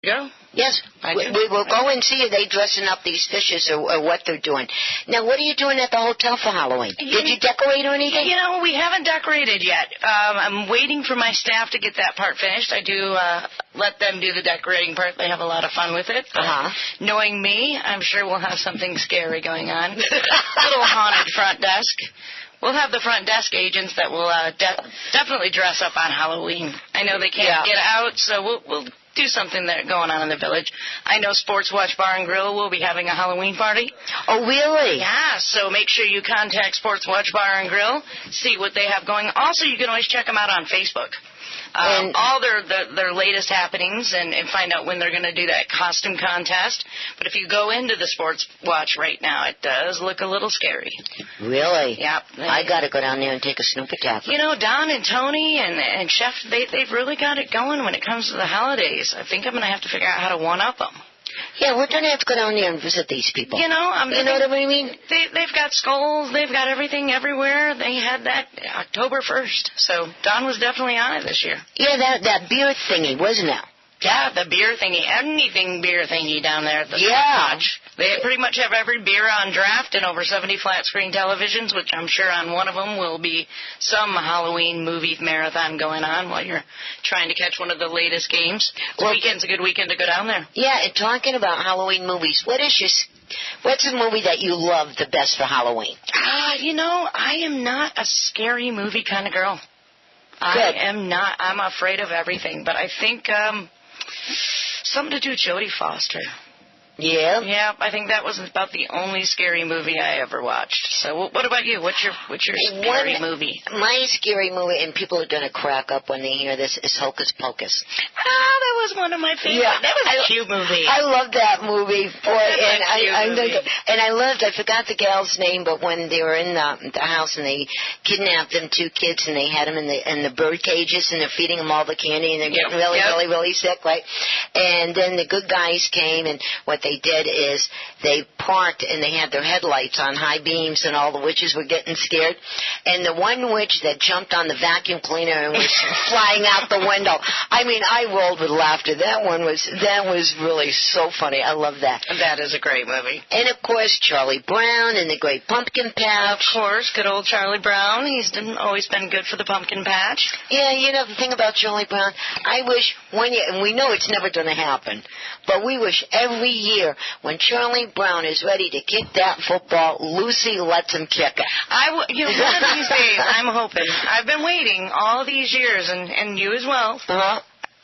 go. Yes, we will go and see if they dressing up these fishes or what they're doing. Now, what are you doing at the hotel for Halloween? Did you decorate or anything? We haven't decorated yet. I'm waiting for my staff to get that part finished. I do let them do the decorating part. They have a lot of fun with it. Knowing me, I'm sure we'll have something scary going on. A little haunted front desk. We'll have the front desk agents that will definitely dress up on Halloween. I know they can't get out, so we'll do something there going on in the village. I know Sports Watch Bar and Grill will be having a Halloween party. Oh, really? Yeah, so make sure you contact Sports Watch Bar and Grill, see what they have going. Also, you can always check them out on Facebook. All their latest happenings and find out when they're going to do that costume contest. But if you go into the Sports Watch right now, it does look a little scary. Really? Yep. I got to go down there and take a snoop attack. Don and Tony and Chef, they've really got it going when it comes to the holidays. I think I'm going to have to figure out how to one-up them. Yeah, we're going to have to go down there and visit these people. You know what I mean? They've got skulls. They've got everything everywhere. They had that October 1st. So Don was definitely on it this year. Yeah, that beer thingy, wasn't it? Yeah, the beer thingy. Anything beer thingy down there at the Watch. They pretty much have every beer on draft and over 70 flat-screen televisions, which I'm sure on one of them will be some Halloween movie marathon going on while you're trying to catch one of the latest games. The weekend's a good weekend to go down there. Yeah, and talking about Halloween movies, what's the movie that you love the best for Halloween? I am not a scary movie kind of girl. Good. I am not. I'm afraid of everything, but I think something to do with Jodie Foster. Yeah? Yeah, I think that was about the only scary movie I ever watched. So what about you? What's your scary movie? My scary movie, and people are going to crack up when they hear this, is Hocus Pocus. That was one of my favorites. Yeah, that was a cute movie. I love that movie. I forgot the gal's name, but when they were in the house and they kidnapped them 2 kids and they had them in the bird cages and they're feeding them all the candy and they're getting really, really, really sick, right? And then the good guys came, and what they did is they parked and they had their headlights on high beams and all the witches were getting scared. And the one witch that jumped on the vacuum cleaner and was flying out the window, I mean, I rolled with laughter. That was really so funny. I love that. That is a great movie. And, of course, Charlie Brown and the Great Pumpkin Patch. Of course, good old Charlie Brown. He's always been good for the pumpkin patch. Yeah, the thing about Charlie Brown, I wish and we know it's never going to happen, but we wish every year when Charlie Brown is ready to kick that football, Lucy lets him kick it. One of these days, I'm hoping. I've been waiting all these years, and you as well.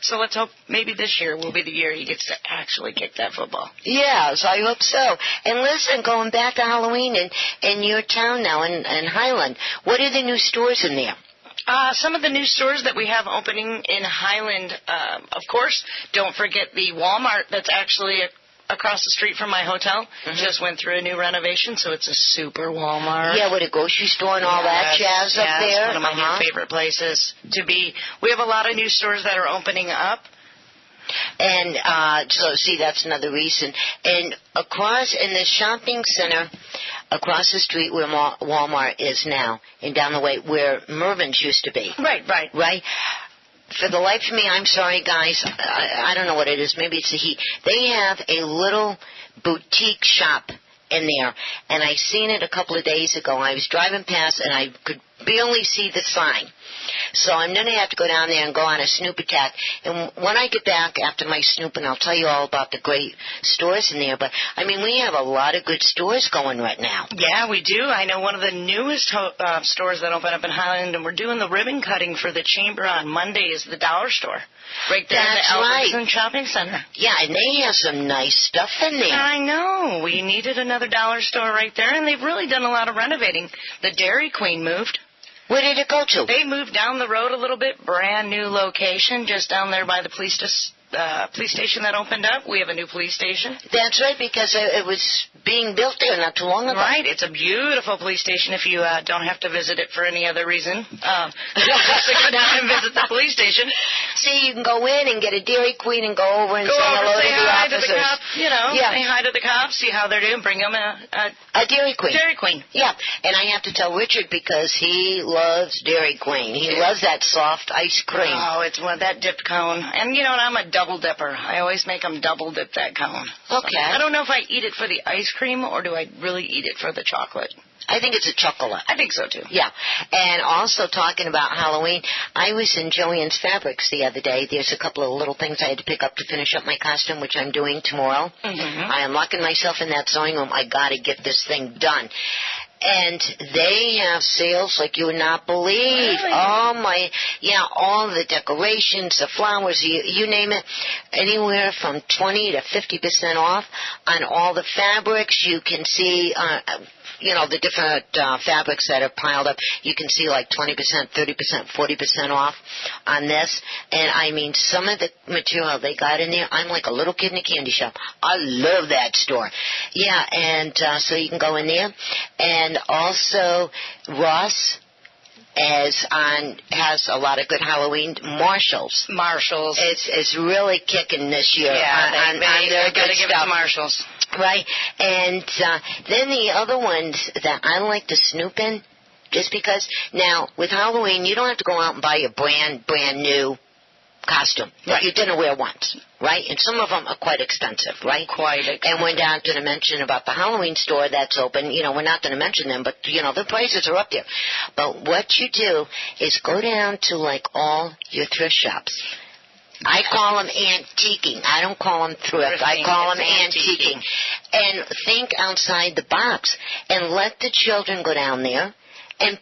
So let's hope maybe this year will be the year he gets to actually kick that football. Yes, I hope so. And listen, going back to Halloween in your town now, in Highland, what are the new stores in there? Some of the new stores that we have opening in Highland, of course, don't forget the Walmart that's actually across the street from my hotel. Just went through a new renovation, so it's a super Walmart. Yeah, with a grocery store and all that jazz up there. It's one of my new favorite places to be. We have a lot of new stores that are opening up. And so, see, that's another reason. And across in the shopping center, across the street where Walmart is now, and down the way where Mervyn's used to be. Right. For the life of me, I'm sorry, guys. I don't know what it is. Maybe it's the heat. They have a little boutique shop in there, and I seen it a couple of days ago. I was driving past, and I could barely see the sign. So I'm going to have to go down there and go on a snoop attack. And when I get back after my snooping, I'll tell you all about the great stores in there. But, I mean, we have a lot of good stores going right now. Yeah, we do. I know one of the newest stores that open up in Highland, and we're doing the ribbon cutting for the Chamber on Monday, is the Dollar Store. Right there in the Albertson Shopping Center. Yeah, and they have some nice stuff in there. I know. We needed another dollar store right there, and they've really done a lot of renovating. The Dairy Queen moved. Where did it go to? They moved down the road a little bit. Brand new location, just down there by the police station that opened up. We have a new police station. That's right, because it was being built there not too long ago. Right. It's a beautiful police station if you don't have to visit it for any other reason. Just to go down and visit the police station. See, you can go in and get a Dairy Queen and go over and say hello to the officers. say hi to the cops, see how they're doing, bring them a Dairy Queen. Dairy Queen. Yeah, and I have to tell Richard because he loves Dairy Queen. He loves that soft ice cream. Oh, it's that dipped cone. And, I'm a double dipper. I always make them double dip that cone. Okay. So I don't know if I eat it for the ice cream or do I really eat it for the chocolate. I think it's a chocolate. I think so, too. Yeah. And also talking about Halloween, I was in Joanne's Fabrics the other day. There's a couple of little things I had to pick up to finish up my costume, which I'm doing tomorrow. Mm-hmm. I am locking myself in that sewing room. I got to get this thing done. And they have sales like you would not believe. Really? All the decorations, the flowers, you name it, anywhere from 20 to 50% off on all the fabrics. You can see, the different fabrics that are piled up. You can see like 20%, 30%, 40% off on this. And I mean, some of the material they got in there, I'm like a little kid in a candy shop. I love that store. Yeah, and so you can go in there. And also, Ross has a lot of good Halloween. Marshalls. It's really kicking this year. Yeah, on their good give it stuff. to Marshalls. Right, and then the other ones that I like to snoop in, just because now with Halloween you don't have to go out and buy a brand new costume that you're going to wear once, right? And some of them are quite expensive, right? Quite expensive. And we're not going to mention about the Halloween store that's open. We're not going to mention them, but, the prices are up there. But what you do is go down to, like, all your thrift shops. I call them antiquing. I don't call them thrift. I call them antiquing. And think outside the box and let the children go down there and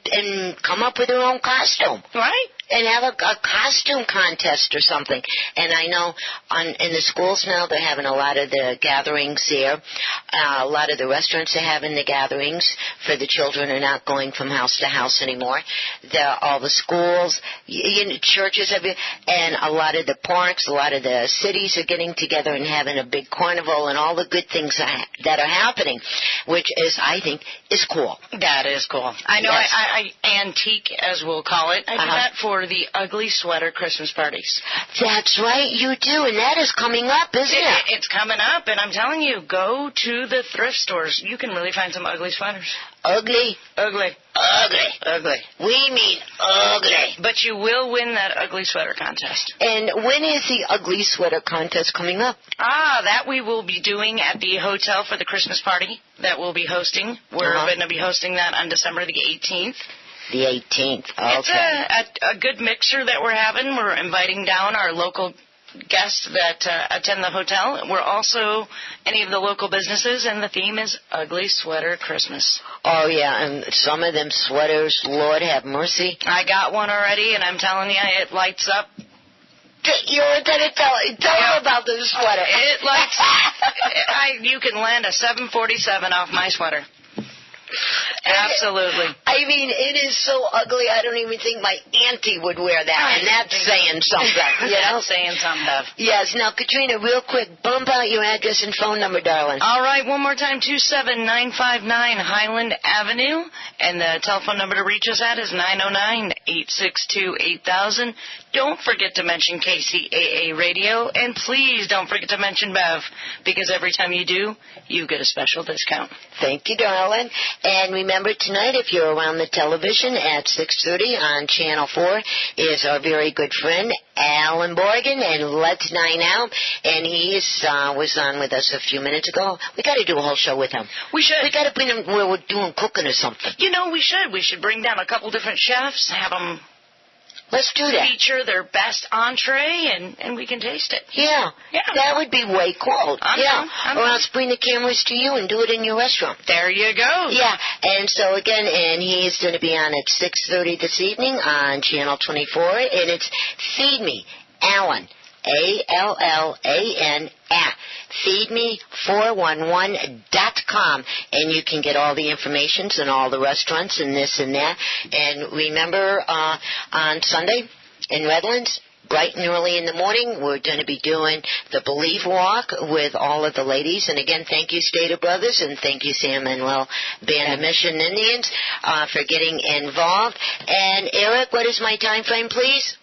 come up with their own costume. Right. And have a costume contest or something. And I know in the schools now they're having a lot of the gatherings there. A lot of the restaurants are having the gatherings for the children are not going from house to house anymore. All the schools, churches, and a lot of the parks, a lot of the cities are getting together and having a big carnival and all the good things that are happening, which is, I think, is cool. That is cool. I know. Yes. I antique, as we'll call it. I do that for the ugly sweater Christmas parties. That's right, you do, and that is coming up, isn't it? It's coming up, and I'm telling you, go to the thrift stores. You can really find some ugly sweaters. Ugly? Ugly. Ugly. Ugly. We mean ugly. But you will win that ugly sweater contest. And when is the ugly sweater contest coming up? That we will be doing at the hotel for the Christmas party that we'll be hosting. We're going to be hosting that on December the 18th. The 18th. Okay. It's a good mixer that we're having. We're inviting down our local guests that attend the hotel. We're also any of the local businesses, and the theme is Ugly Sweater Christmas. Oh, yeah, and some of them sweaters, Lord have mercy. I got one already, and I'm telling you, it lights up. You were going to tell her about the sweater. It lights you can land a 747 off my sweater. Absolutely. I mean, it is so ugly, I don't even think my auntie would wear that, and that's saying something, That's saying something. Yes. Now, Catrina, real quick, bump out your address and phone number, darling. All right, one more time, 27959 Highland Avenue, and the telephone number to reach us at is 909-862-8000. Don't forget to mention KCAA Radio, and please don't forget to mention Bev, because every time you do, you get a special discount. Thank you, darling. And remember, tonight, if you're around the television at 6:30 on Channel 4, is our very good friend, ALLAN BORGAN, and Let's Dine Out. And he was on with us a few minutes ago. We got to do a whole show with him. We should. We got to bring him where we're doing cooking or something. We should. We should bring down a couple different chefs, have them... Let's do that. Feature their best entree, and we can taste it. Yeah. That would be way cool. Or else bring the cameras to you and do it in your restaurant. There you go. Yeah. And so, again, and he's going to be on at 6:30 this evening on Channel 24, and it's Feed Me, ALLAN, ALLAN, at feedme411.com, and you can get all the information and all the restaurants and this and that. And remember, on Sunday in Redlands, bright and early in the morning, we're going to be doing the Believe Walk with all of the ladies. And again, thank you, Stater Brothers, and thank you, San Manuel Band of Mission Indians, for getting involved. And Eric, what is my time frame, please?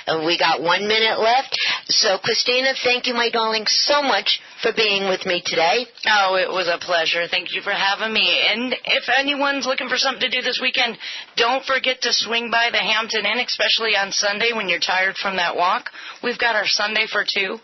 We got 1 minute left. So, Christina, thank you, my darling, so much for being with me today. Oh, it was a pleasure. Thank you for having me. And if anyone's looking for something to do this weekend, don't forget to swing by the Hampton Inn, especially on Sunday when you're tired from that walk. We've got our Sunday for two.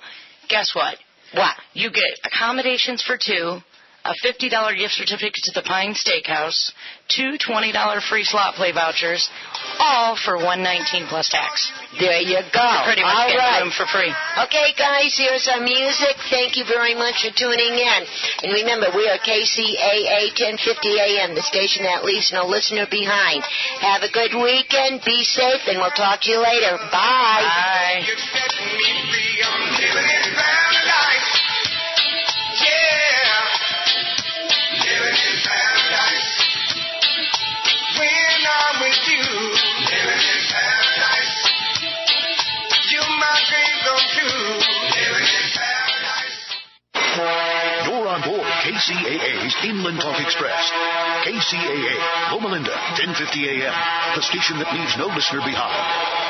Guess what? What? You get accommodations for two, a $50 gift certificate to the Pine Steakhouse, two $20 free slot play vouchers, all for $119 plus tax. There you go. You pretty much get the room for free. Okay, guys, here's our music. Thank you very much for tuning in. And remember, we are KCAA 1050 AM, the station that leaves no listener behind. Have a good weekend. Be safe, and we'll talk to you later. Bye. Bye. You're on board KCAA's Inland Talk Express. KCAA, Loma Linda, 1050 AM, the station that leaves no listener behind.